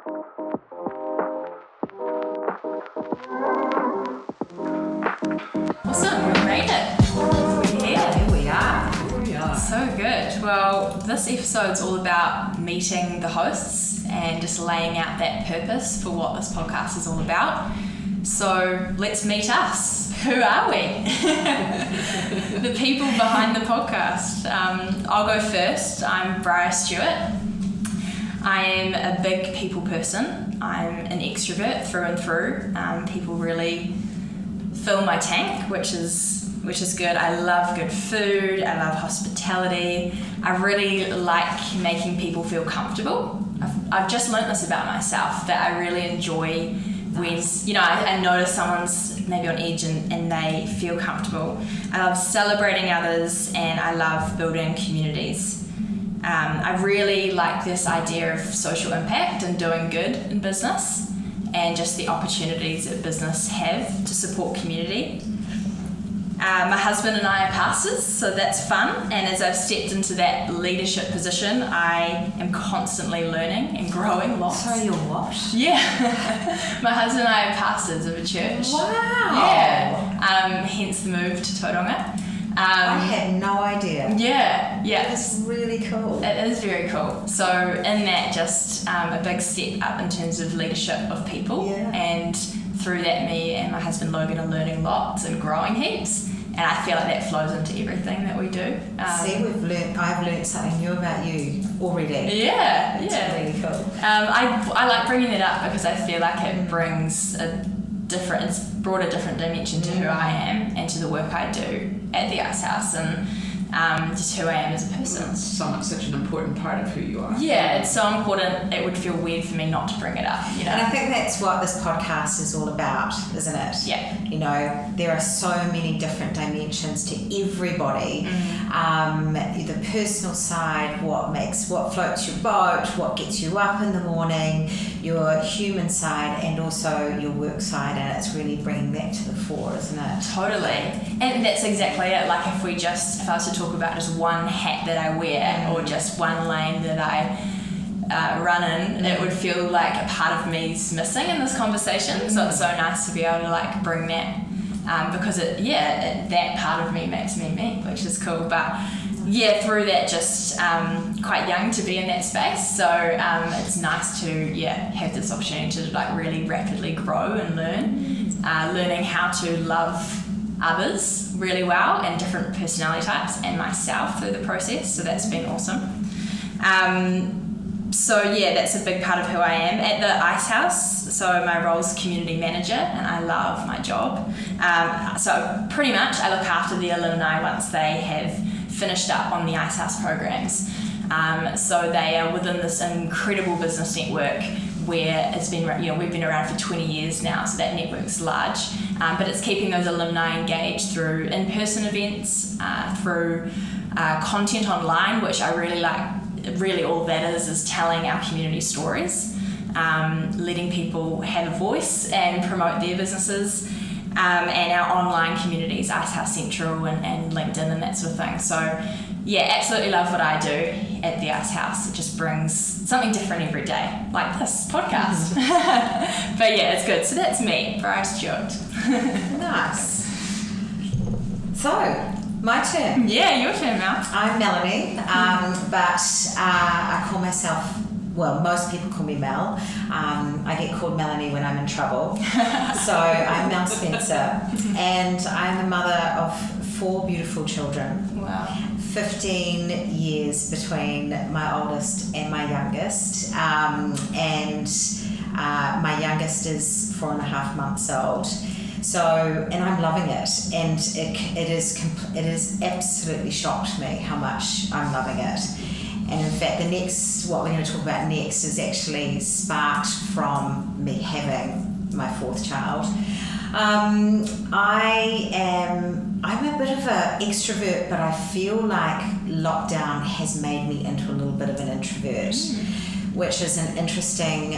Awesome, we made it. We're here. Here we are. So good. Well, this episode's all about meeting the hosts and just laying out that purpose for what this podcast is all about. So let's meet us. Who are we? The people behind the podcast. I'll go first. I'm Bryar Stewart. I am a big people person. I'm an extrovert through and through. People really fill my tank, which is good. I love good food. I love hospitality. I really like making people feel comfortable. I've just learnt this about myself, that I really enjoy when, I notice someone's maybe on edge and they feel comfortable. I love celebrating others and I love building communities. I really like this idea of social impact and doing good in business and just the opportunities that business have to support community. My husband and I are pastors, so that's fun, and as I've stepped into that leadership position, I am constantly learning and growing lots. So you're what? Yeah. My husband and I are pastors of a church. Wow. Yeah. Hence the move to Tauranga. I had no idea. Yeah. That's really cool. It is very cool. So in that, just a big step up in terms of leadership of people, and through that, me and my husband Logan are learning lots and growing heaps, and I feel like that flows into everything that we do. I've learned something new about you already. Yeah, it's really cool. I like bringing it up because I feel like it brings it's brought a different dimension to who I am and to the work I do at the Icehouse, and just who I am as a person. It's such an important part of who you are. Yeah, it's so important. It would feel weird for me not to bring it up. And I think that's what this podcast is all about, isn't it? Yeah. There are so many different dimensions to everybody. The personal side, what floats your boat, what gets you up in the morning, your human side, and also your work side, and it's really bringing that to the fore, isn't it? Totally. And that's exactly it. Like if I was to talk about just one hat that I wear or just one lane that I run in, it would feel like a part of me's missing in this conversation. So it's so nice to be able to bring that, because that part of me makes me me, which is cool. But yeah, through that, just quite young to be in that space. So it's nice to have this opportunity to really rapidly grow and learning how to love others really well and different personality types and myself through the process. So that's been awesome. That's a big part of who I am at the Icehouse. So my role is community manager and I love my job. So pretty much I look after the alumni once they have finished up on the Icehouse programs. So they are within this incredible business network where it's been, we've been around for 20 years now, so that network's large. But it's keeping those alumni engaged through in-person events, through content online, which I really like. Really all that is telling our community stories, letting people have a voice and promote their businesses, and our online communities, Icehouse Central and LinkedIn and that sort of thing. So absolutely love what I do at the Icehouse. It just brings something different every day, like this podcast. But it's good. So that's me, Bryar Stewart. Nice. So, my turn. Yeah, your turn, Mel. I'm Melanie, but I call myself, most people call me Mel. I get called Melanie when I'm in trouble. So I'm Mel Spencer, and I'm the mother of 4 beautiful children. Wow. 15 years between my oldest and my youngest, and my youngest is 4.5 months old. So, and I'm loving it, and it is absolutely shocked me how much I'm loving it. And in fact, what we're going to talk about next is actually sparked from me having my 4th child. I'm a bit of an extrovert, but I feel like lockdown has made me into a little bit of an introvert. Which is an interesting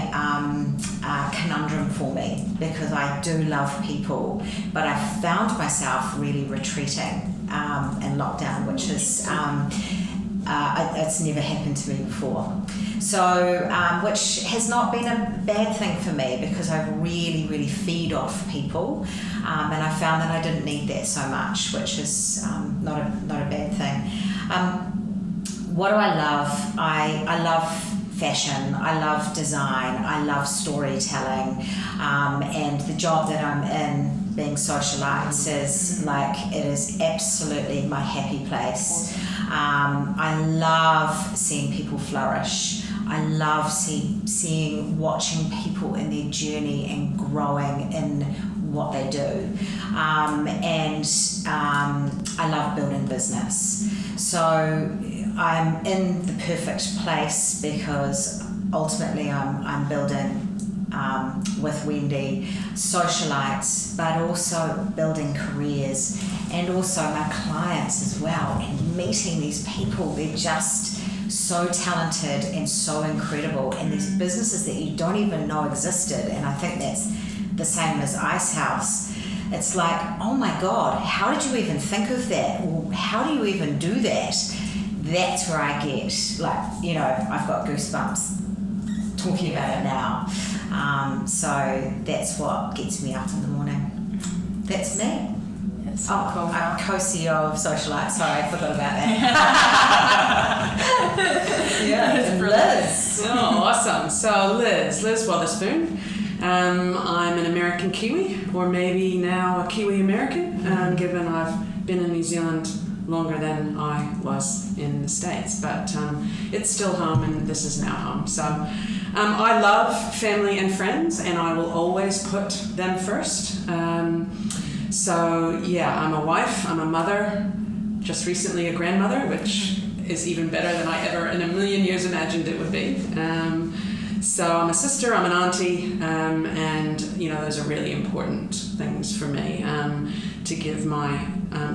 conundrum for me, because I do love people, but I found myself really retreating in lockdown, which is it's never happened to me before. So, which has not been a bad thing for me, because I really, really feed off people, and I found that I didn't need that so much, which is not a bad thing. What do I love? I love fashion, I love design, I love storytelling, and the job that I'm in, being Socialites, is it is absolutely my happy place. I love seeing people flourish. I love watching people in their journey and growing in what they do. And I love building business. So I'm in the perfect place, because ultimately I'm building with Wendy Socialites, but also building careers, and also my clients as well, and meeting these people. They're just so talented and so incredible, and these businesses that you don't even know existed. And I think that's the same as Icehouse. It's like, oh my God, how did you even think of that? Or how do you even do that? That's where I get, I've got goosebumps talking about it now. So that's what gets me up in the morning. That's me. That's so cool. I'm co-CEO of Socialites. Sorry, I forgot about that. Yeah, and Liz. Oh, awesome. So Liz Wotherspoon. I'm an American Kiwi, or maybe now a Kiwi American, given I've been in New Zealand longer than I was in the States, but it's still home, and this is now home. So I love family and friends, and I will always put them first. So yeah, I'm a wife, I'm a mother, just recently a grandmother, which is even better than I ever in a million years imagined it would be. So I'm a sister, I'm an auntie, and those are really important things for me to give my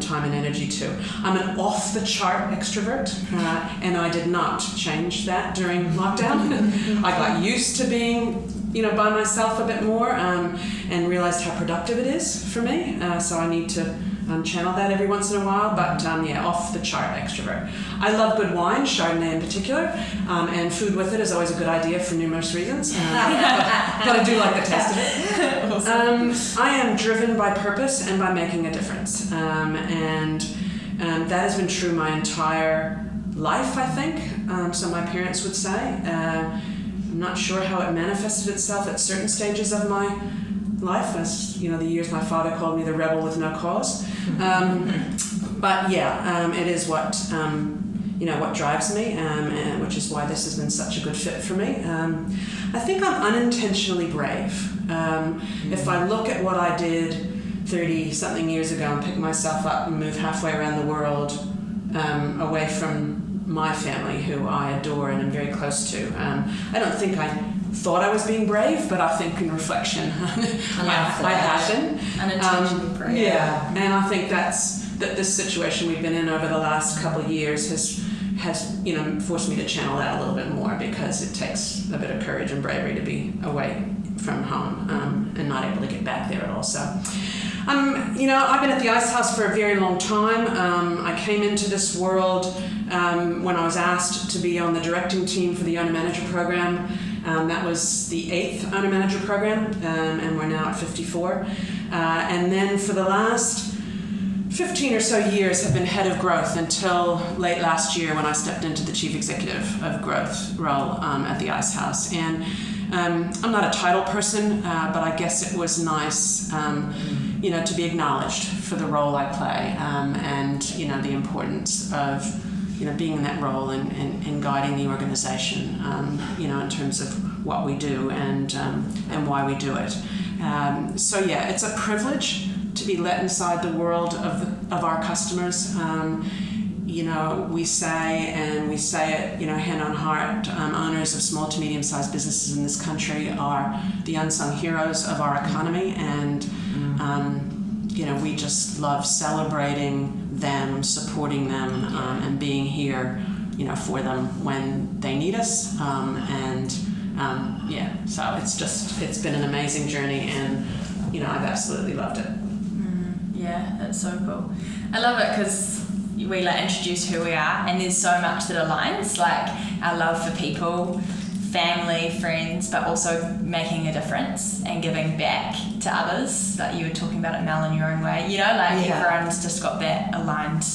time and energy to. I'm an off-the-chart extrovert, and I did not change that during lockdown. I got used to being by myself a bit more, and realized how productive it is for me. So I need to channel that every once in a while, but off-the-chart extrovert. I love good wine, Chardonnay in particular, and food with it is always a good idea for numerous reasons, but I do like the taste of it. Awesome. I am driven by purpose and by making a difference, and that has been true my entire life, I think, so my parents would say. I'm not sure how it manifested itself at certain stages of my life, as the years my father called me the rebel with no cause, but it is what what drives me, and which is why this has been such a good fit for me. I think I'm unintentionally brave. If I look at what I did 30 something years ago and pick myself up and move halfway around the world, away from my family, who I adore and am very close to, I don't think I thought I was being brave, but I think in reflection I have been. Unintentionally brave. Yeah, and I think that this situation we've been in over the last couple of years has forced me to channel that a little bit more, because it takes a bit of courage and bravery to be away from home, and not able to get back there at all. So I've been at the Icehouse for a very long time. I came into this world when I was asked to be on the directing team for the Owner Manager program. That was the 8th Owner Manager program, and we're now at 54. And then for the last 15 or so years have been head of growth until late last year, when I stepped into the chief executive of growth role at the Icehouse. And I'm not a title person, but I guess it was nice, to be acknowledged for the role I play, and the importance of being in that role and guiding the organization, in terms of what we do and why we do it. It's a privilege to be let inside the world of our customers. We say it, hand on heart, owners of small to medium-sized businesses in this country are the unsung heroes of our economy, and we just love celebrating them, supporting them, and being here, for them when they need us. So it's been an amazing journey, and I've absolutely loved it. Yeah, that's so cool. I love it because we like introduce who we are, and there's so much that aligns, like our love for people, family, friends, but also making a difference and giving back to others, like you were talking about it, Mel, in your own way, you know, like everyone's just got that aligned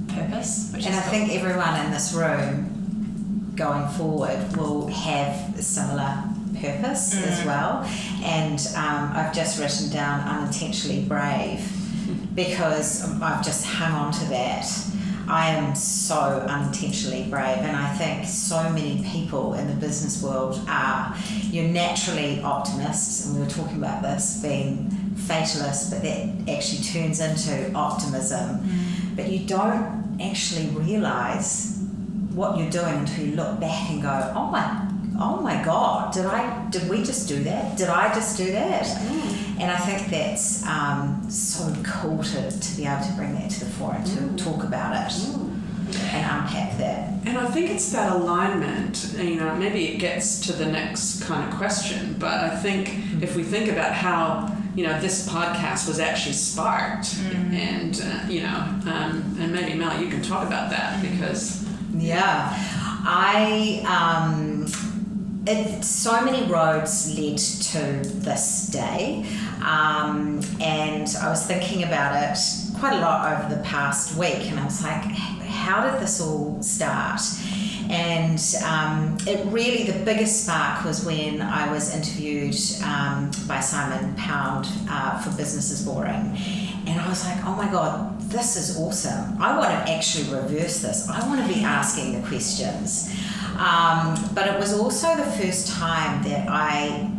purpose, which and is I think everyone in this room going forward will have a similar purpose as well. And I've just written down unintentionally brave, because I've just hung on to that. I am so unintentionally brave, and I think so many people in the business world are. You're naturally optimists, and we were talking about this being fatalist, but that actually turns into optimism. But you don't actually realise what you're doing until you look back and go, oh my God, did we just do that? Did I just do that? And I think that's so cool to be able to bring that to the fore and to talk about it and unpack that. And I think it's that alignment, you know, maybe it gets to the next kind of question, but I think if we think about how, you know, this podcast was actually sparked, and, you know, and maybe Mel, you can talk about that, because... so many roads led to this day, and I was thinking about it quite a lot over the past week, and I was like, how did this all start? And it really, the biggest spark was when I was interviewed by Simon Pound for Business is Boring, and I was like, oh my God, this is awesome. I want to actually reverse this. I want to be asking the questions. But it was also the first time that I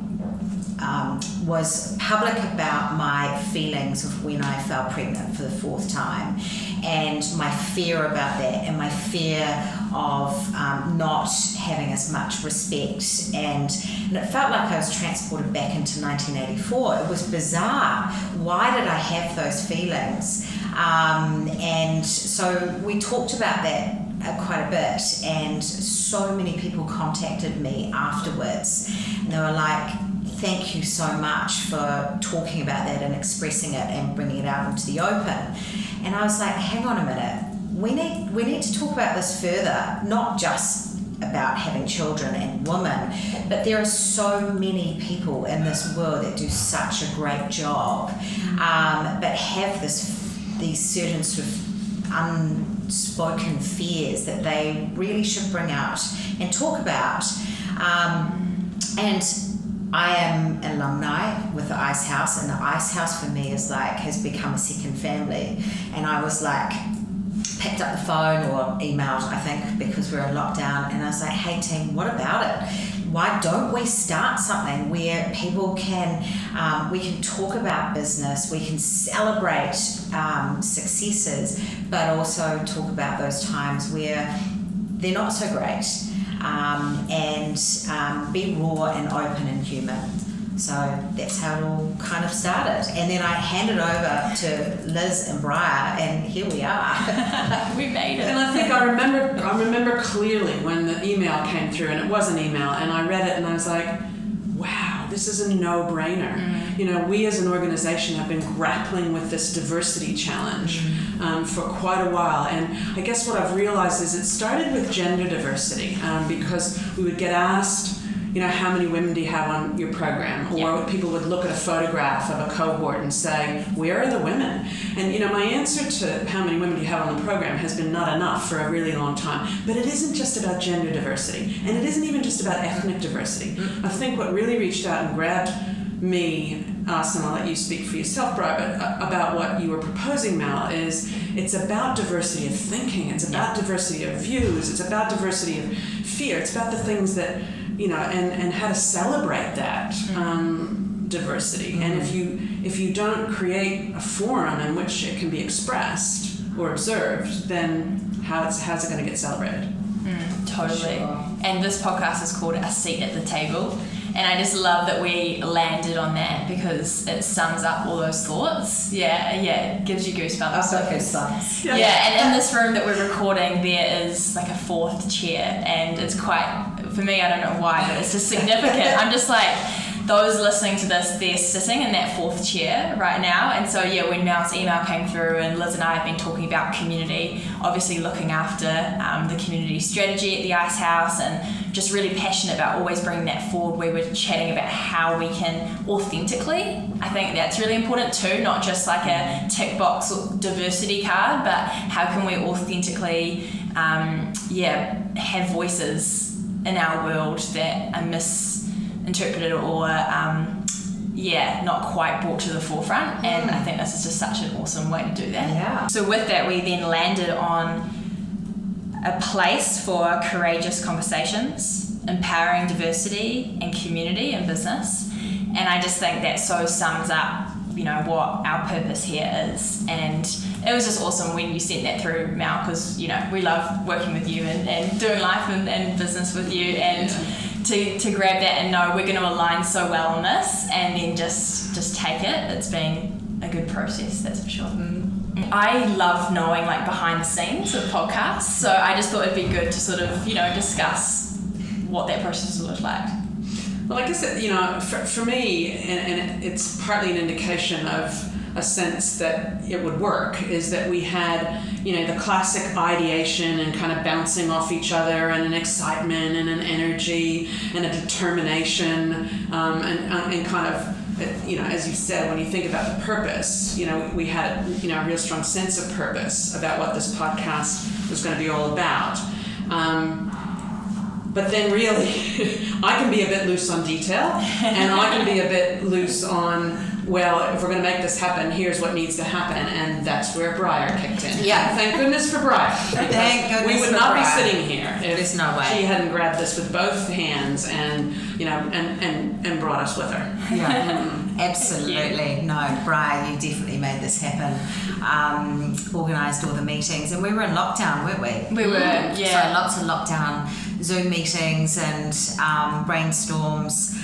was public about my feelings of when I fell pregnant for the 4th time, and my fear about that, and my fear of not having as much respect, and it felt like I was transported back into 1984. It was bizarre. Why did I have those feelings? And so we talked about that quite a bit, and so many people contacted me afterwards, and they were like, thank you so much for talking about that and expressing it and bringing it out into the open. And I was like, hang on a minute, we need to talk about this further, not just about having children and women, but there are so many people in this world that do such a great job, but have these certain sort of unspoken fears that they really should bring out and talk about. And I am an alumni with the Icehouse, and the Icehouse for me is like, has become a second family. And I was like, picked up the phone or emailed, I think, because we were in lockdown, and I was like, hey team, what about it? Why don't we start something where people can, we can talk about business, we can celebrate successes, but also talk about those times where they're not so great, and be raw and open and human. So that's how it all kind of started. And then I handed over to Liz and Bryar, and here we are. We made it. And I think I remember clearly when the email came through, and it was an email, and I read it and I was like, wow, this is a no-brainer. You know, we as an organization have been grappling with this diversity challenge for quite a while, and I guess what I've realized is it started with gender diversity, because we would get asked, you know, how many women do you have on your program? Or people would look at a photograph of a cohort and say, where are the women? And, you know, my answer to how many women do you have on the program has been not enough for a really long time. But it isn't just about gender diversity, and it isn't even just about ethnic diversity. I think what really reached out and grabbed me, and I'll let you speak for yourself, Bryar, but about what you were proposing, Mel, is it's about diversity of thinking, it's about diversity of views, it's about diversity of fear, it's about the things that, you know, and how to celebrate that diversity. And if you don't create a forum in which it can be expressed or observed, then how's it going to get celebrated? Totally. Sure. And this podcast is called A Seat at the Table. And I just love that we landed on that, because it sums up all those thoughts. Yeah, it gives you goosebumps. I've got goosebumps. Yeah, and in this room that we're recording, there is like a 4th chair, and it's quite, for me, I don't know why, but it's just significant. I'm just like, those listening to this, they're sitting in that fourth chair right now. And so, yeah, when Mel's email came through and Liz and I have been talking about community, obviously looking after the community strategy at the Icehouse, and just really passionate about always bringing that forward. We were chatting about how we can authentically, I think that's really important too, not just like a tick box diversity card, but how can we authentically, have voices in our world that are misinterpreted or not quite brought to the forefront. And I think this is just such an awesome way to do that. Yeah. So with that, we then landed on a place for courageous conversations, empowering diversity and community in business. And I just think that so sums up, what our purpose here is. And it was just awesome when you sent that through, Mel, because, we love working with you and doing life and business with you. And to grab that and know we're going to align so well on this and then just take it. It's been a good process, that's for sure. I love knowing behind the scenes of podcasts, so I just thought it'd be good to sort of, discuss what that process would look like. Well, I guess that, for me, and it's partly an indication of a sense that it would work, is that we had, the classic ideation and kind of bouncing off each other, and an excitement and an energy and a determination, and kind of, as you said, when you think about the purpose, we had, a real strong sense of purpose about what this podcast was going to be all about. But then really, I can be a bit loose on detail, and I can be a bit loose on, well, if we're going to make this happen, here's what needs to happen, and that's where Bryar kicked in. Yeah. Thank goodness for Bryar. Thank goodness we would for not Bryar. be sitting here if There's no way. she hadn't grabbed this with both hands and, and brought us with her. Yeah, absolutely. No, Bryar, you definitely made this happen. Organised all the meetings, and we were in lockdown, weren't we? We were, yeah. So lots of lockdown Zoom meetings and brainstorms,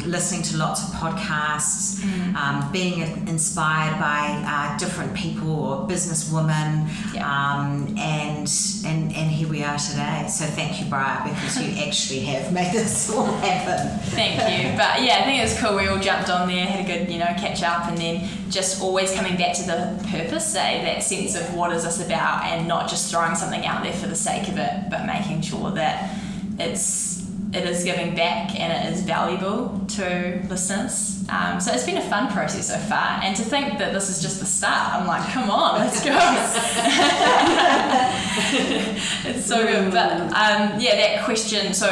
listening to lots of podcasts, being inspired by different people or businesswomen, and here we are today. So thank you, Bryar, because you actually have made this all happen. Thank you. But yeah, I think it was cool. We all jumped on there, had a good, catch up, and then just always coming back to the purpose, that sense of what is this about, and not just throwing something out there for the sake of it, but making sure that it is giving back and it is valuable to listeners. So it's been a fun process so far, and to think that this is just the start, I'm like, come on, let's go. It's so good. But that question, so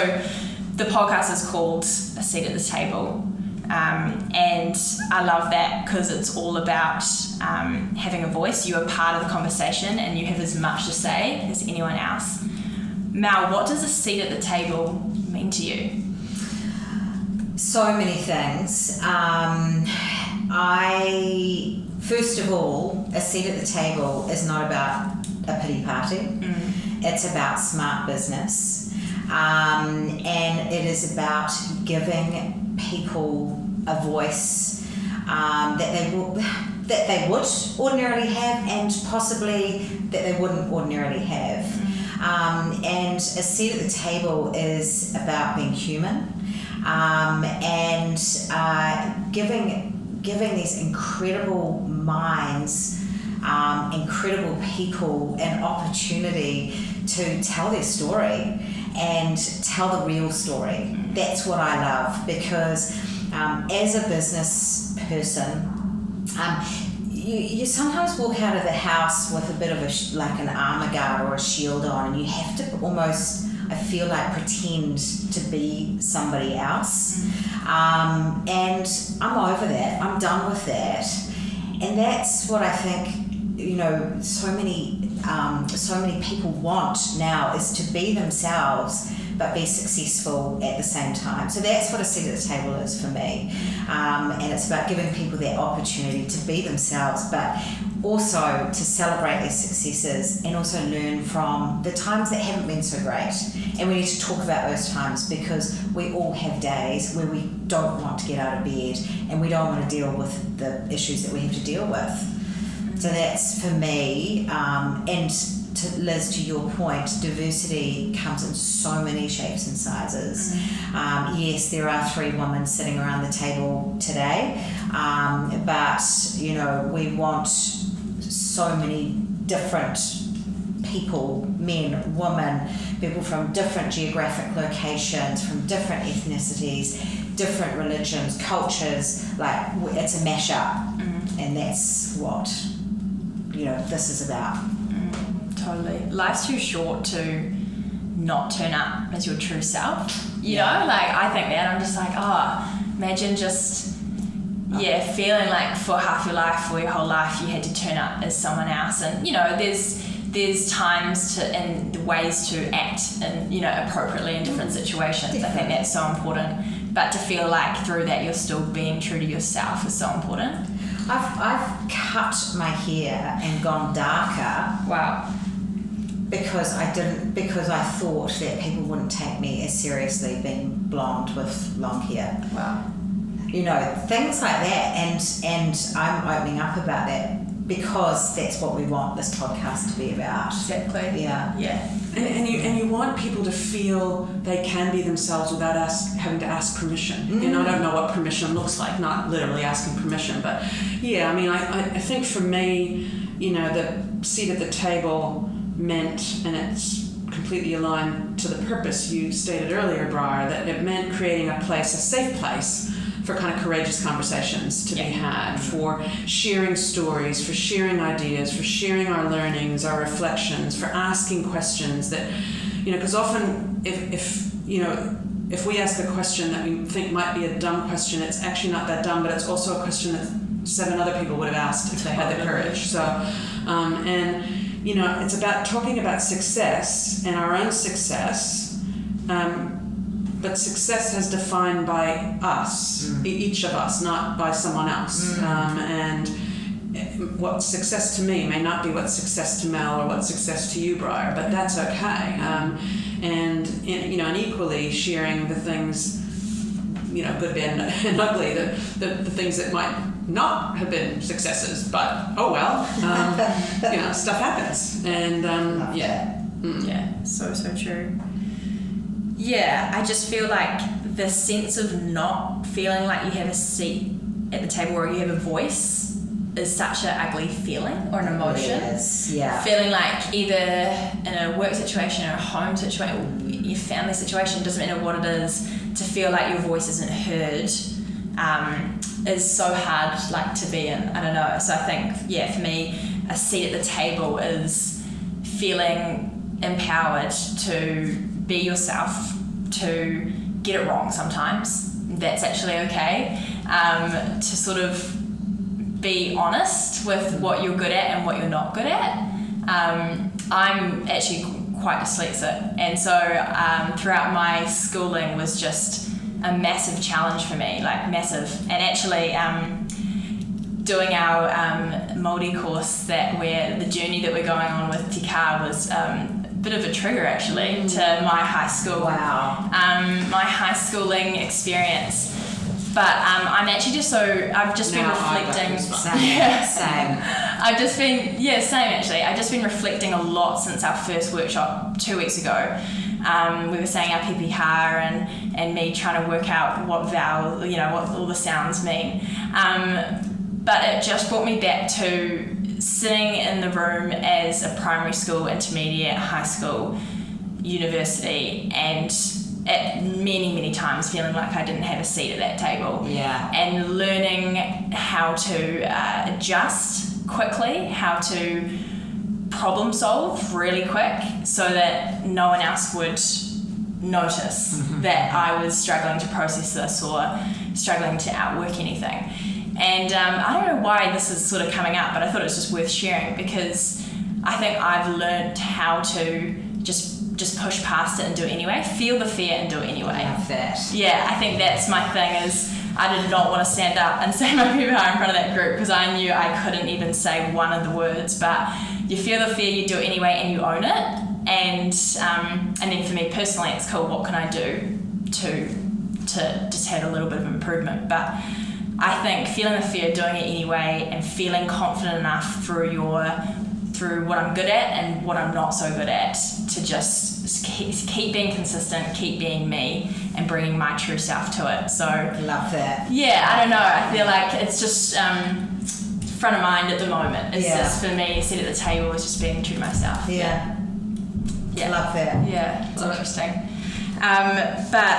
the podcast is called A Seat at the Table, and I love that because it's all about having a voice. You are part of the conversation and you have as much to say as anyone else. Mel, what does a seat at the table mean to you? So many things. First of all, a seat at the table is not about a pity party. It's about smart business, and it is about giving people a voice that they would ordinarily have, and possibly that they wouldn't ordinarily have. And a seat at the table is about being human, and giving these incredible minds, incredible people an opportunity to tell their story and tell the real story. That's what I love, because as a business person, you sometimes walk out of the house with a bit of an armor guard or a shield on, and you have to almost, I feel like, pretend to be somebody else. And I'm over that. I'm done with that. And that's what I think, so many people want now, is to be themselves but be successful at the same time. So that's what a seat at the table is for me. And it's about giving people that opportunity to be themselves, but also to celebrate their successes and also learn from the times that haven't been so great. And we need to talk about those times, because we all have days where we don't want to get out of bed and we don't want to deal with the issues that we have to deal with. So that's for me, and Liz, to your point, diversity comes in so many shapes and sizes. Yes, there are 3 women sitting around the table today, but we want so many different people, men, women, people from different geographic locations, from different ethnicities, different religions, cultures. Like, it's a mashup, and that's what this is about. Totally. Life's too short to not turn up as your true self. You know, like, I think that I'm just like, imagine just feeling like for half your life or your whole life you had to turn up as someone else. And there's times and ways to act appropriately in different situations. Definitely. I think that's so important. But to feel like through that you're still being true to yourself is so important. I've cut my hair and gone darker. Wow. Because I thought that people wouldn't take me as seriously being blonde with long hair. Wow. Things like that, and I'm opening up about that because that's what we want this podcast to be about. Exactly. Yeah. And you want people to feel they can be themselves without having to ask permission. And I don't know what permission looks like, not literally asking permission, but I think for me, the seat at the table meant, and it's completely aligned to the purpose you stated earlier, Bryar, that it meant creating a safe place for kind of courageous conversations to be had, for sharing stories, for sharing ideas, for sharing our learnings, our reflections, for asking questions that, because often if we ask a question that we think might be a dumb question, it's actually not that dumb, but it's also a question that 7 other people would have asked if they had the courage. So, it's about talking about success and our own success, but success is defined by us, each of us, not by someone else. And what success to me may not be what's success to Mel or what's success to you, Bryar, but that's okay. And equally sharing the things, good, bad, and ugly, the things that might not have been successes, but oh well, stuff happens. And so true. Yeah, I just feel like the sense of not feeling like you have a seat at the table or you have a voice is such an ugly feeling or an emotion. Yes, yeah. Feeling like either in a work situation or a home situation or your family situation, doesn't matter what it is, to feel like your voice isn't heard is so hard to be in. I don't know. So I think, for me, a seat at the table is feeling empowered to be yourself, to get it wrong sometimes. That's actually okay. To sort of be honest with what you're good at and what you're not good at. I'm actually quite dyslexic, and so throughout my schooling was just a massive challenge for me, massive. And actually doing our Māori course the journey that we're going on with Te Kā was bit of a trigger actually to my high school. Wow. My high schooling experience. But I'm actually I've just been reflecting. Same. I've just been, same actually. I've just been reflecting a lot since our first workshop 2 weeks ago. We were saying our PPR and me trying to work out what vowel, what all the sounds mean. But it just brought me back to sitting in the room as a primary school, intermediate, high school, university, and at many times feeling like I didn't have a seat at that table. Yeah. And learning how to adjust quickly, how to problem solve really quick so that no one else would notice that I was struggling to process this or struggling to outwork anything. And I don't know why this is sort of coming up, but I thought it was just worth sharing because I think I've learned how to just push past it and do it anyway. Feel the fear and do it anyway. I love that. Yeah, I think that's my thing is I did not want to stand up and say my PPR in front of that group because I knew I couldn't even say one of the words, but you feel the fear, you do it anyway, and you own it. And then for me personally, it's cool, what can I do to just have a little bit of improvement? But I think feeling the fear, doing it anyway, and feeling confident enough through your through what I'm good at and what I'm not so good at, to just keep being consistent, keep being me, and bringing my true self to it. So love that. Yeah, I don't know. I feel like it's just front of mind at the moment. It's just, for me, a seat at the table is just being true to myself. Yeah. Love that. Yeah, it's interesting. But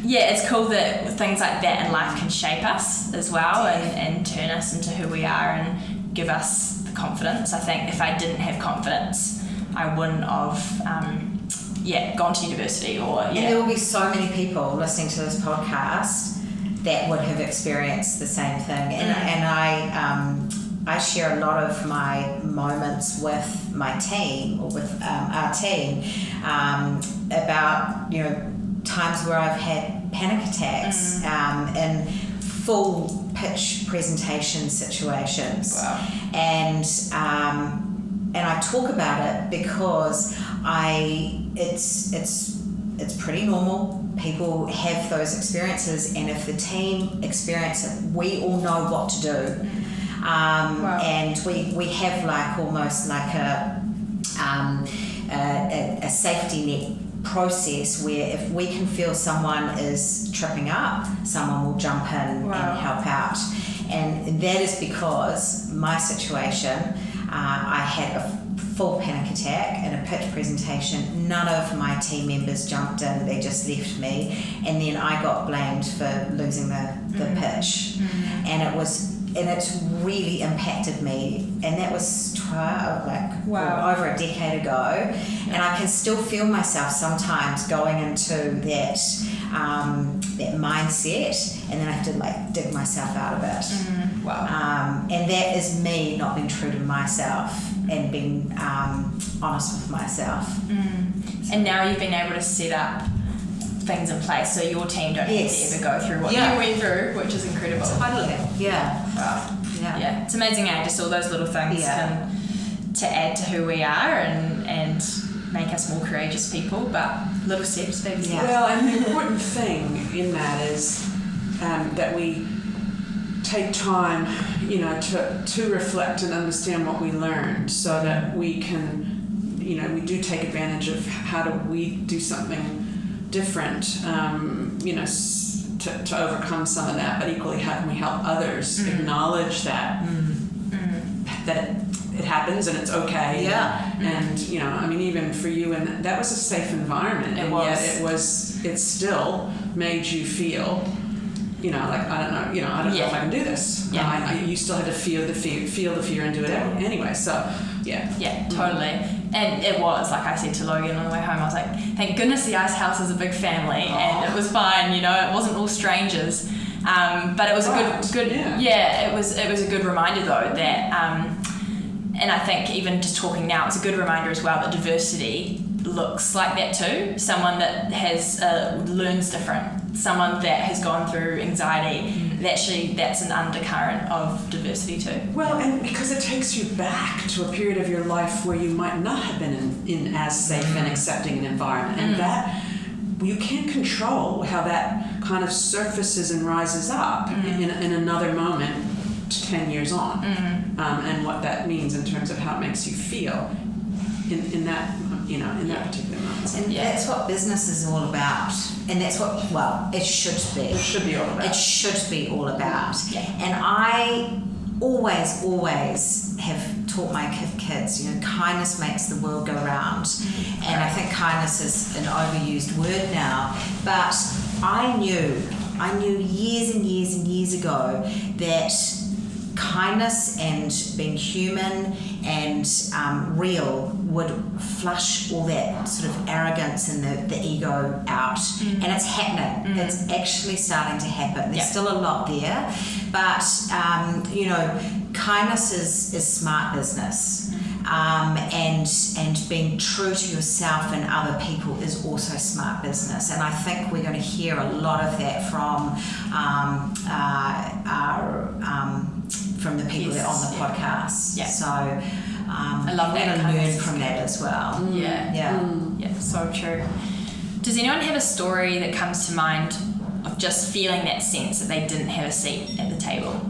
yeah, it's cool that things like that in life can shape us as well, and turn us into who we are and give us the confidence. I think if I didn't have confidence, I wouldn't have gone to university And there will be so many people listening to this podcast that would have experienced the same thing. And I share a lot of my moments with my team, or with our team, about, times where I've had panic attacks in full pitch presentation situations. Wow. And I talk about it because it's pretty normal. People have those experiences, and if the team experience it, we all know what to do. And we have almost like a safety net process where if we can feel someone is tripping up, someone will jump in and help out. And that is because my situation, I had a full panic attack in a pitch presentation. None of my team members jumped in, they just left me, and then I got blamed for losing the pitch. And it's really impacted me, and that was over a decade ago, and I can still feel myself sometimes going into that mindset, and then I have to dig myself out of it. And that is me not being true to myself and being honest with myself. And now you've been able to set up things in place so your team don't have to ever go through what you went through, which is incredible. Totally. Wow. Yeah. It's amazing how just all those little things can to add to who we are and make us more courageous people, but little steps, baby steps. Well, and the important thing in that is that we take time, to reflect and understand what we learned, so that we can, we do take advantage of how do we do something different, to overcome some of that, but equally how can we help others acknowledge that that it happens and it's okay. And even for you, and that was a safe environment, yet it still made you feel I don't know if I can do this. You still had to feel the fear and do it anyway. So totally. And it was, like I said to Logan on the way home, I was like, thank goodness the Icehouse is a big family, and it was fine, it wasn't all strangers. But it was it was a good reminder though that, and I think even just talking now, it's a good reminder as well that diversity looks like that too. Someone that has learns different, someone that has gone through anxiety, that's an undercurrent of diversity too. Well, and because it takes you back to a period of your life where you might not have been in as safe and accepting an environment, and that you can't control how that kind of surfaces and rises up in another moment 10 years on, and what that means in terms of how it makes you feel in that particular moment. And that's what business is all about, and that's what it should be. It should be all about. It should be all about. And I always have taught my kids, kindness makes the world go round. And I think kindness is an overused word now, but I knew years and years and years ago that kindness and being human and real would flush all that sort of arrogance and the ego out. And it's happening. It's actually starting to happen. There's still a lot there, but kindness is smart business. And being true to yourself and other people is also smart business. And I think we're going to hear a lot of that from the people that are on the podcast. So I love that. We're going to learn from that as well. Yeah, so true. Does anyone have a story that comes to mind of just feeling that sense that they didn't have a seat at the table?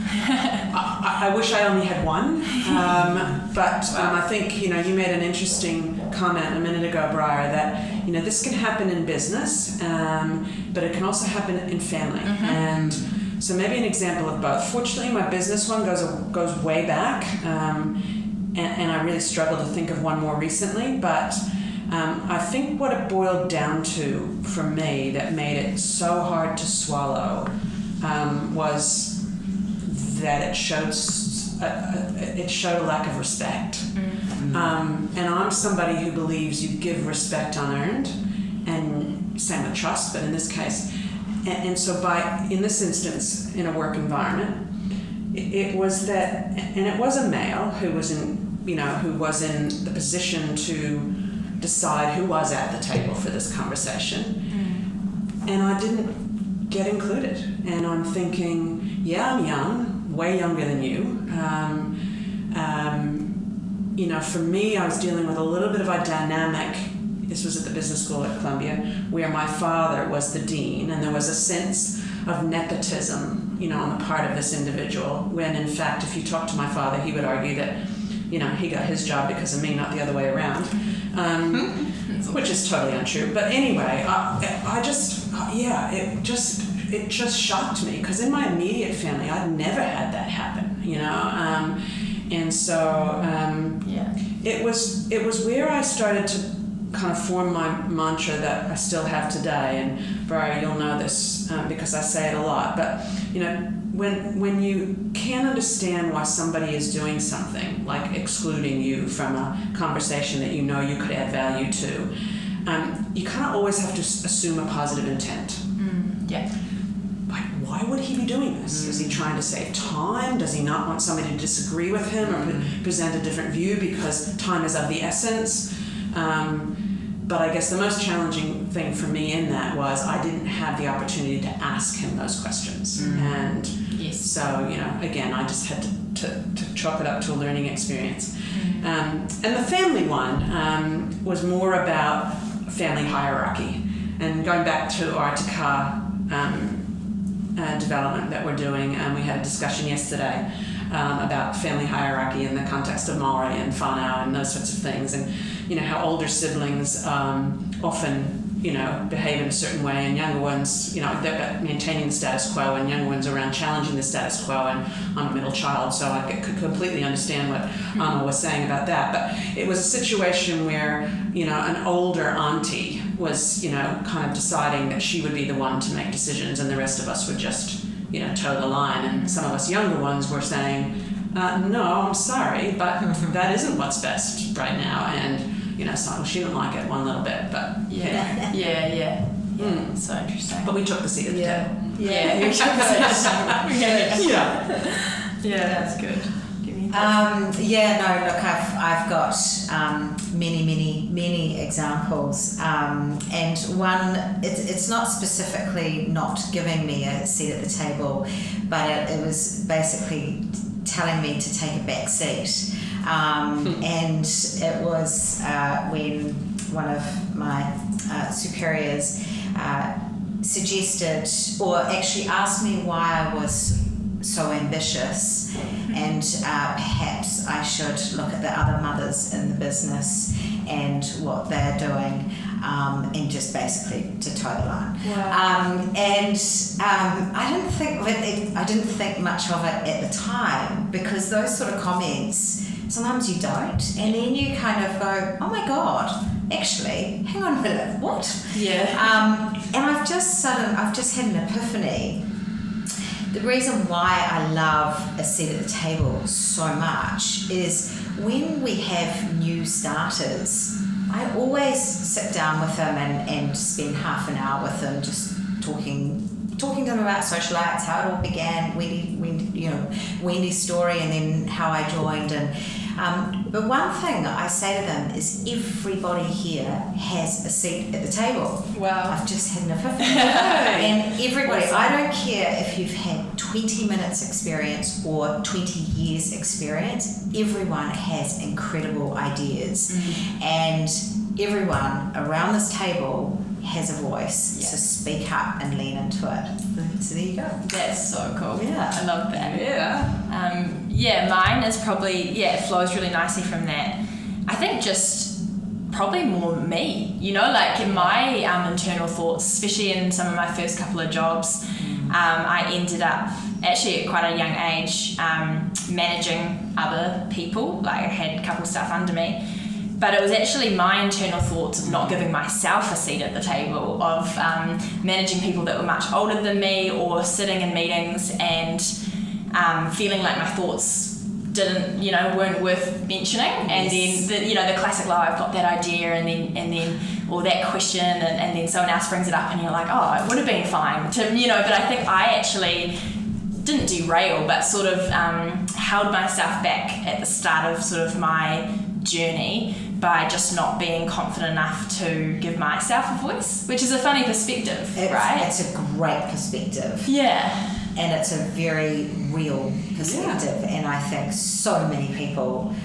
I wish I only had one, but I think, you made an interesting comment a minute ago, Bryar, that, this can happen in business, but it can also happen in family. And so maybe an example of both. Fortunately, my business one goes way back, and I really struggle to think of one more recently, but I think what it boiled down to for me that made it so hard to swallow was that it showed a lack of respect. And I'm somebody who believes you give respect unearned, and same with trust, but in this case, and so in this instance, in a work environment, it was that, and it was a male who was in the position to decide who was at the table for this conversation, and I didn't get included. And I'm thinking, yeah, I'm young, way younger than you. For me, I was dealing with a little bit of a dynamic. This was at the business school at Columbia, where my father was the dean, and there was a sense of nepotism, on the part of this individual, when in fact, if you talk to my father, he would argue that, he got his job because of me, not the other way around, which is totally untrue. But anyway, it just shocked me, because in my immediate family, I'd never had that happen, and so it was where I started to kind of form my mantra that I still have today. And Bryar, you'll know this because I say it a lot, but when you can't understand why somebody is doing something, like excluding you from a conversation that you could add value to, you kind of always have to assume a positive intent. Like, why would he be doing this? Is he trying to save time? Does he not want somebody to disagree with him or present a different view because time is of the essence? But I guess the most challenging thing for me in that was I didn't have the opportunity to ask him those questions. And so, again, I just had to chalk it up to a learning experience. And the family one was more about family hierarchy. And going back to our Takar development that we're doing, we had a discussion yesterday about family hierarchy in the context of Maori and whānau and those sorts of things, and how older siblings often behave in a certain way, and younger ones they're maintaining the status quo, and younger ones around challenging the status quo. And I'm a middle child, so I could completely understand what Anna was saying about that. But it was a situation where an older auntie was kind of deciding that she would be the one to make decisions, and the rest of us would just toe the line. And some of us younger ones were saying, no, I'm sorry, but that isn't what's best right now. And so she didn't like it one little bit, but So interesting. But we took the seat at the table. Yeah, that's good. I've got many examples, and one, it's not specifically not giving me a seat at the table, but it was basically telling me to take a back seat, and it was when one of my superiors suggested, or actually asked me why I was so ambitious, and perhaps I should look at the other mothers in the business and what they're doing, and just basically to toe the line. Wow. I didn't think much of it at the time, because those sort of comments, sometimes you don't, and then you kind of go, oh my God, actually, hang on a minute, what? Yeah. And I've just had an epiphany. The reason why I love a seat at the table so much is when we have new starters, I always sit down with them and spend half an hour with them, just talking to them about Socialites, how it all began, Wendy's story, and then how I joined. But one thing I say to them is everybody here has a seat at the table. Wow. I've just had an epiphany. And everybody, I don't care if you've had 20 minutes experience or 20 years experience, everyone has incredible ideas. And everyone around this table has a voice, so speak up and lean into it. So there you go. That's so cool. Yeah. I love that. Yeah. Mine is probably, it flows really nicely from that. I think just probably more me, like in my internal thoughts, especially in some of my first couple of jobs, I ended up actually at quite a young age managing other people. Like I had a couple of staff under me. But it was actually my internal thoughts of not giving myself a seat at the table, of managing people that were much older than me, or sitting in meetings and feeling like my thoughts didn't, weren't worth mentioning. And then the classic, I've got that idea, and then or that question, and then someone else brings it up, and you're like, oh, it would have been fine to, but I think I actually didn't derail, but sort of held myself back at the start of sort of my journey by just not being confident enough to give myself a voice, which is a funny perspective, right? It's a great perspective. Yeah. And it's a very real perspective, and I think so many people,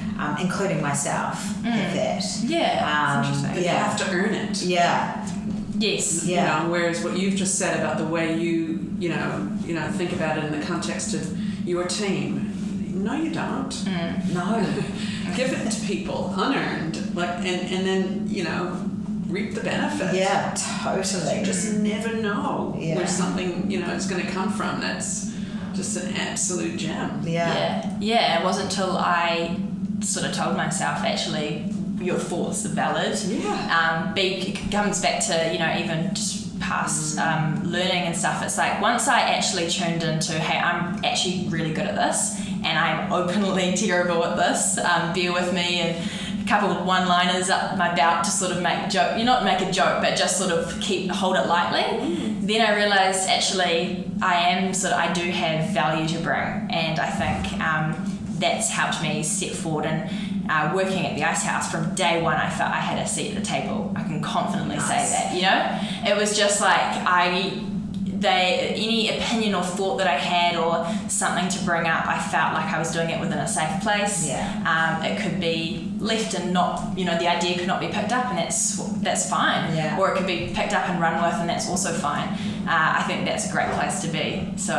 including myself, have that. Yeah, interesting. You have to earn it. Yeah. Yes. Yeah. Whereas what you've just said about the way you think about it in the context of your team, no, you don't. No. Give it to people, unearned, and then reap the benefit. Yeah, totally. You just never know where Yeah. something is going to come from. That's just an absolute gem. Yeah. Yeah. It wasn't until I sort of told myself, actually, your thoughts are valid. Yeah. It comes back to even just past learning and stuff. It's like once I actually tuned into, hey, I'm actually really good at this, and I'm openly terrible at this. Bear with me, and a couple of one-liners up my belt to sort of make a joke. Not make a joke, but just sort of hold it lightly. Then I realised actually I do have value to bring, and I think that's helped me step forward. And working at the Icehouse, from day one, I felt I had a seat at the table. I can confidently say that. It was just like any opinion or thought that I had or something to bring up, I felt like I was doing it within a safe place. Yeah. It could be left and not, the idea could not be picked up, and that's fine. Yeah. Or it could be picked up and run with, and that's also fine. I think that's a great place to be. So,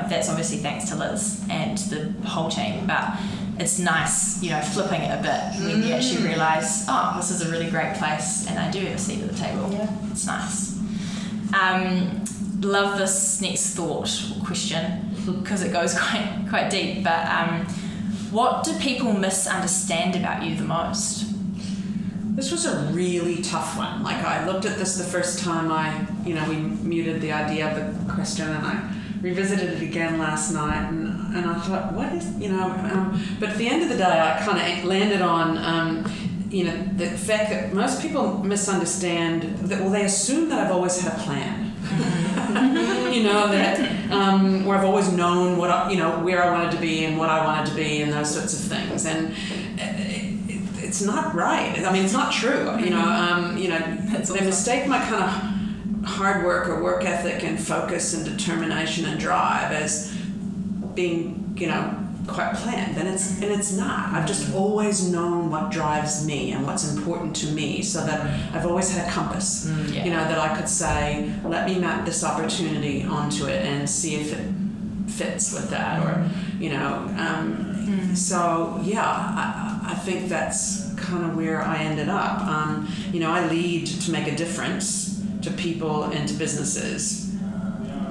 that's obviously thanks to Liz and the whole team, but it's nice, flipping it a bit when you actually realise, oh, this is a really great place and I do have a seat at the table. Yeah. It's nice. Love this next thought or question because it goes quite deep, but what do people misunderstand about you the most? This was a really tough one. Like, I looked at this the first time we muted the idea of the question, and I revisited it again last night, and I thought, what is, but at the end of the day, I kind of landed on, the fact that most people misunderstand that, they assume that I've always had a plan. That where I've always known what where I wanted to be and what I wanted to be and those sorts of things, and it's not right. I mean, it's not true. They mistake my kind of hard work or work ethic and focus and determination and drive as being quite planned, and it's not. I've just always known what drives me and what's important to me, so that I've always had a compass, that I could say, let me map this opportunity onto it and see if it fits with that, or so I think that's kind of where I ended up. I lead to make a difference to people and to businesses,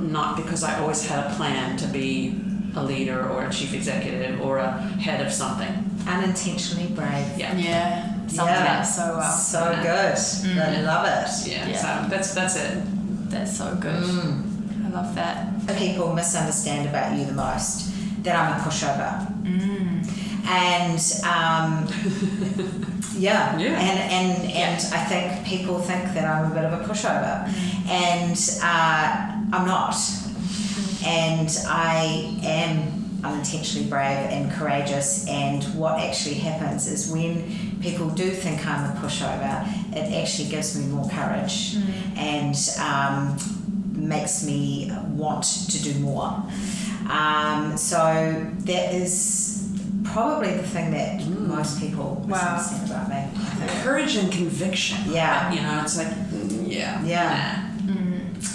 not because I always had a plan to be a leader or a chief executive or a head of something. Unintentionally brave. Yeah. Sums it up so well. So good. I love it. Yeah. So that's it. That's so good. I love that. People misunderstand about you the most, that I'm a pushover. And and I think people think that I'm a bit of a pushover, and I'm not. And I am unintentionally brave and courageous, and what actually happens is when people do think I'm a pushover, it actually gives me more courage and makes me want to do more. So that is probably the thing that most people misunderstand about me. Courage and conviction. Yeah. It's like, Yeah. Yeah.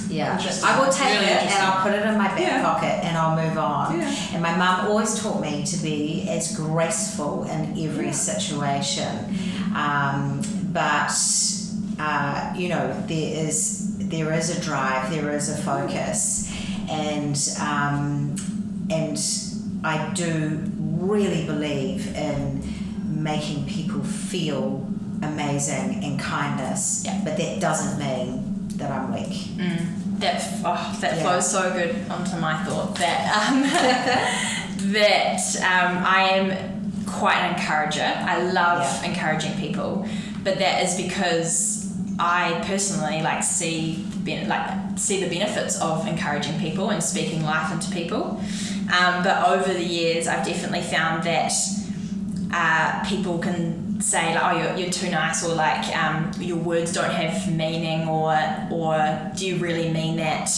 Yeah, Interesting. I will take Really it and interesting. I'll put it in my back pocket and I'll move on. Yeah. And my mum always taught me to be as graceful in every situation. But you know, there is a drive, there is a focus, and I do really believe in making people feel amazing and kindness. Yeah. But that doesn't mean that I'm weak. That flows so good onto my thought that I am quite an encourager. I love encouraging people, but that is because I personally see the benefits of encouraging people and speaking life into people. But over the years, I've definitely found that people can say like, oh, you're too nice, or like your words don't have meaning, or do you really mean that,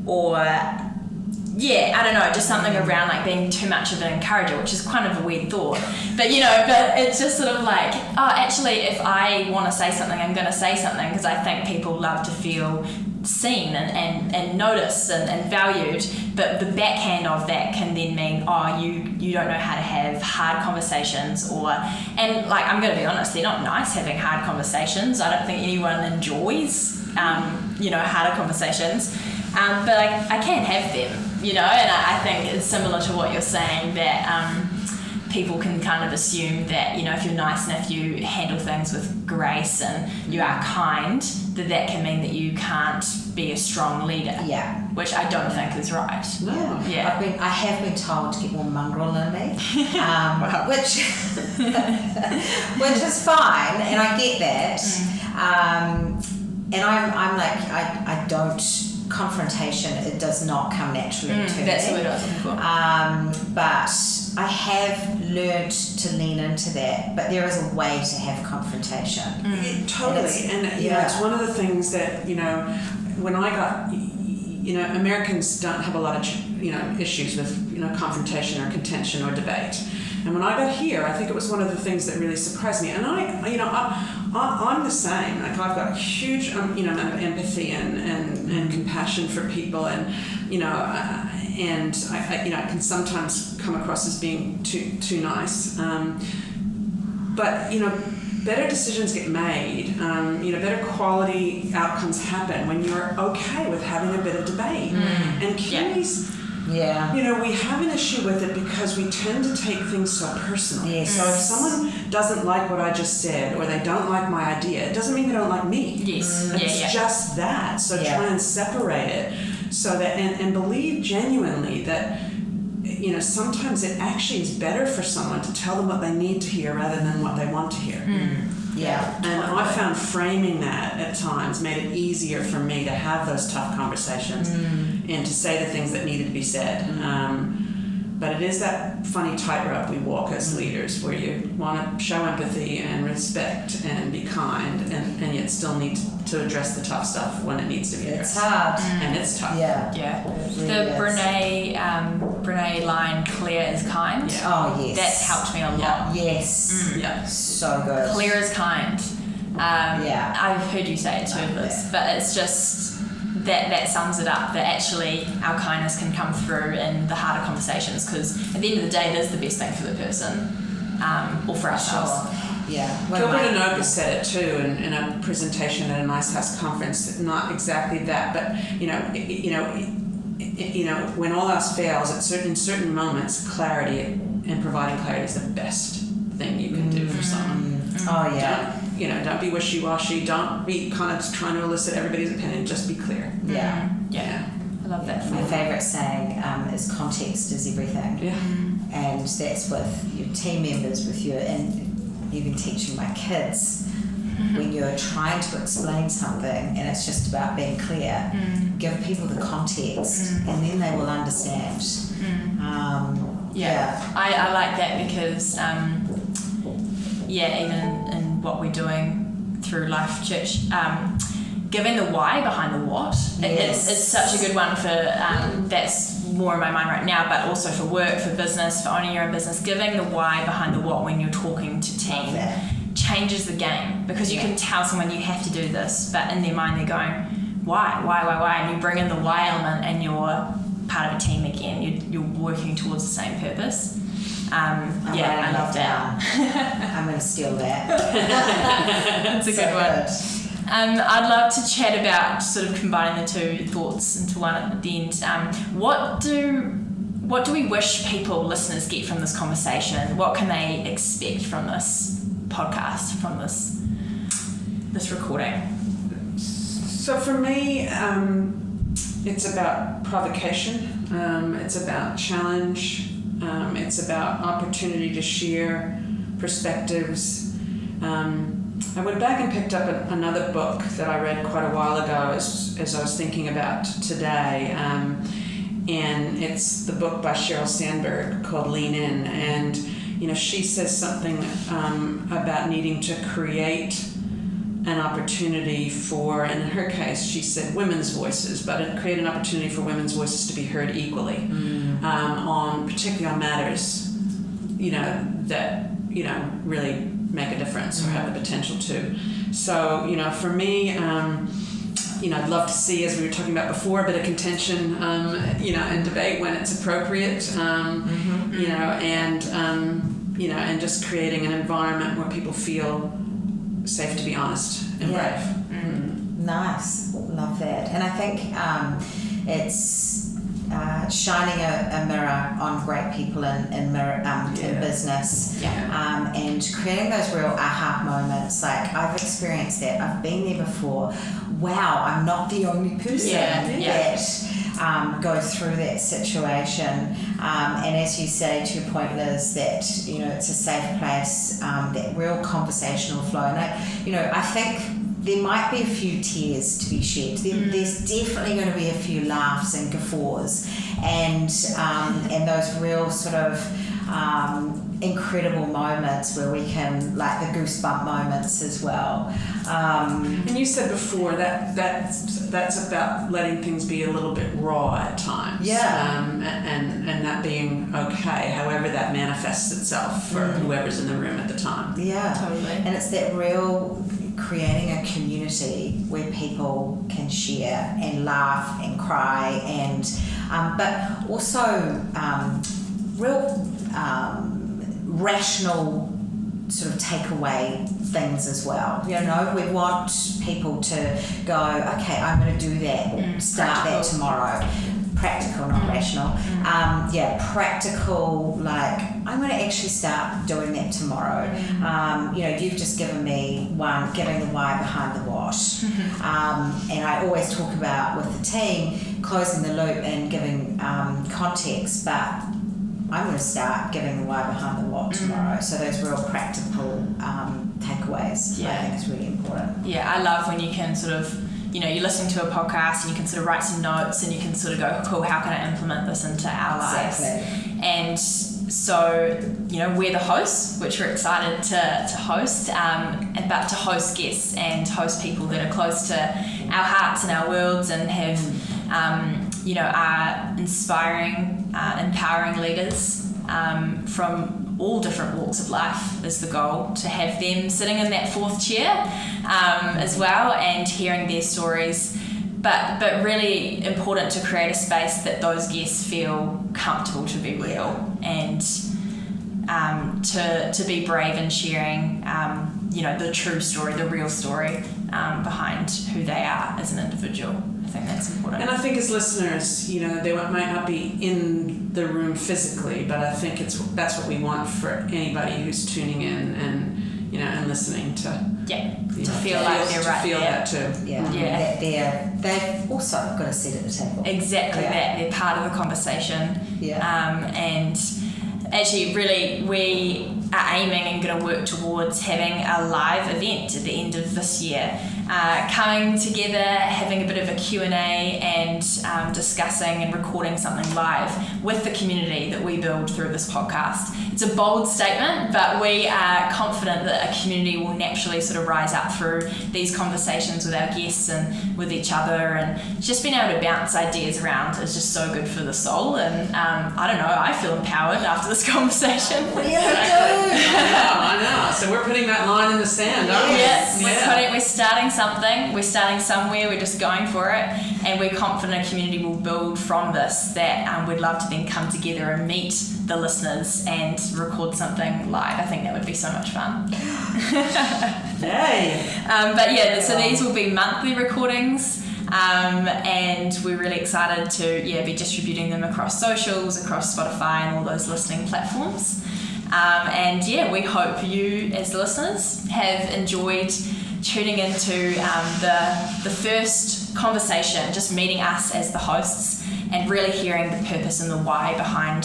or I don't know, just something around like being too much of an encourager, which is kind of a weird thought, but it's just sort of like, oh, actually, if I want to say something, I'm going to say something, because I think people love to feel seen and noticed and valued. But the backhand of that can then mean, oh, you don't know how to have hard conversations, and I'm going to be honest, they're not nice having hard conversations. I don't think anyone enjoys harder conversations, but I can have them, and I think it's similar to what you're saying, that people can kind of assume that, if you're nice and if you handle things with grace and you are kind, that can mean that you can't be a strong leader. Yeah. Which I don't think is right. No. Yeah. I have been told to get more mongrel in me, which is fine, and I get that. And I'm like, I don't, confrontation, it does not come naturally to me. That's the word I was looking for. But I have learnt to lean into that, but there is a way to have confrontation. Totally. And it's one of the things that, when I got, Americans don't have a lot of, issues with, confrontation or contention or debate. And when I got here, I think it was one of the things that really surprised me. And I'm the same. Like, I've got a huge, amount of empathy and compassion for people, and and I can sometimes come across as being too nice. But better decisions get made. Better quality outcomes happen when you're okay with having a bit of debate. And Kiwis. Yeah. We have an issue with it because we tend to take things so personally. Yes. So if someone doesn't like what I just said, or they don't like my idea, it doesn't mean they don't like me. Yes. It's just that. So try and separate it, so that and believe genuinely that sometimes it actually is better for someone to tell them what they need to hear rather than what they want to hear. Yeah. And I found framing that at times made it easier for me to have those tough conversations and to say the things that needed to be said. But it is that funny tightrope we walk as leaders, where you want to show empathy and respect and be kind, and yet still need to address the tough stuff when it needs to be addressed. It's hard. And it's tough. Yeah. Really The Brene line, clear is kind. Yeah. Oh, yes. That's helped me a lot. Yes. Yeah. So good. Clear is kind. I've heard you say it too, Liz, but it's just that sums it up, that actually our kindness can come through in the harder conversations, because at the end of the day, it is the best thing for the person, or for ourselves. Yeah. Gilbert and Oprah said it too in a presentation at an Icehouse conference. Not exactly that, but when all else fails, in certain moments, clarity and providing clarity is the best thing you can do for someone. Oh yeah. Don't be wishy-washy. Don't be kind of trying to elicit everybody's opinion. Just be clear. Yeah. Yeah. I love that. My favourite saying is context is everything. Yeah. And that's with your team members, and even teaching my kids. When you're trying to explain something and it's just about being clear, give people the context and then they will understand. I like that, because even in what we're doing through Life Church, giving the why behind the what, it's such a good one for that's more in my mind right now, but also for work, for business, for owning your own business, giving the why behind the what when you're talking to team changes the game, because you can tell someone you have to do this, but in their mind they're going, why, and you bring in the why element and you're part of a team again. You're working towards the same purpose. I love that. I'm going to steal that. That's a good one. I'd love to chat about sort of combining the two thoughts into one at the end. What do we wish listeners get from this conversation? What can they expect from this podcast, from this recording? So for me, it's about provocation. It's about challenge. It's about opportunity to share perspectives. I went back and picked up another book that I read quite a while ago as I was thinking about today. And it's the book by Sheryl Sandberg called Lean In. And, she says something about needing to create an opportunity for, and in her case, she said women's voices, but create an opportunity for women's voices to be heard equally particularly on matters, that, really make a difference or have the potential to. So, for me, I'd love to see, as we were talking about before, a bit of contention, and debate when it's appropriate, and just creating an environment where people feel safe to be honest and brave. Nice, love that. And I think it's shining a mirror on great people in business, and creating those real aha moments. Like, I've experienced that. I've been there before. Wow, I'm not the only person that goes through that situation. And as you say, to your point, Liz, that it's a safe place, that real conversational flow. And I think there might be a few tears to be shed. There's definitely going to be a few laughs and guffaws, and those real sort of incredible moments where we can, like the goosebump moments as well. And you said before that's about letting things be a little bit raw at times. And that being okay, however that manifests itself for whoever's in the room at the time. Yeah, totally. And it's that real creating a community where people can share and laugh and cry, and but also real rational sort of takeaway things as well. We want people to go, okay, I'm going to do that, start that tomorrow. Practical, not rational. Practical, like, I'm going to actually start doing that tomorrow. You've just given me giving the why behind the what. And I always talk about with the team closing the loop and giving context, but I'm going to start giving the why behind the what tomorrow. So those real practical takeaways, I think is really important. Yeah, I love when you can sort of, you're listening to a podcast and you can sort of write some notes and you can sort of go, cool, how can I implement this into our lives? Exactly. And so, we're the hosts, which we're excited to host, but to host guests and host people that are close to our hearts and our worlds and have, are inspiring, empowering leaders from all different walks of life is the goal, to have them sitting in that fourth chair as well and hearing their stories, but really important to create a space that those guests feel comfortable to be real and to be brave in sharing the true story, the real story behind who they are as an individual. I think that's important. And I think as listeners, they might not be in the room physically, but I think that's what we want for anybody who's tuning in and listening to. Feel like they're right there. That too. That they've also got a seat at the table. Exactly that. They're part of the conversation. And actually, really, we are aiming and going to work towards having a live event at the end of this year coming together, having a bit of a Q&A and discussing and recording something live with the community that we build through this podcast. It's a bold statement, but we are confident that a community will naturally sort of rise up through these conversations with our guests and with each other, and just being able to bounce ideas around is just so good for the soul. And I don't know, I feel empowered after this conversation. I know. So we're putting that line in the sand, aren't we? Yes, we're starting something, we're starting somewhere, we're just going for it, and we're confident a community will build from this, that we'd love to then come together and meet the listeners and record something live. I think that would be so much fun. Yay! But yeah, so these will be monthly recordings, and we're really excited to be distributing them across socials, across Spotify and all those listening platforms. And we hope you as listeners have enjoyed tuning into the first conversation, just meeting us as the hosts and really hearing the purpose and the why behind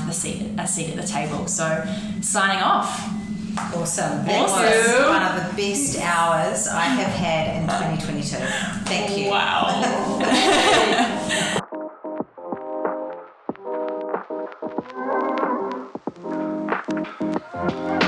a seat at the table. So signing off. Awesome. That was one of the best hours I have had in 2022. Thank you. Wow.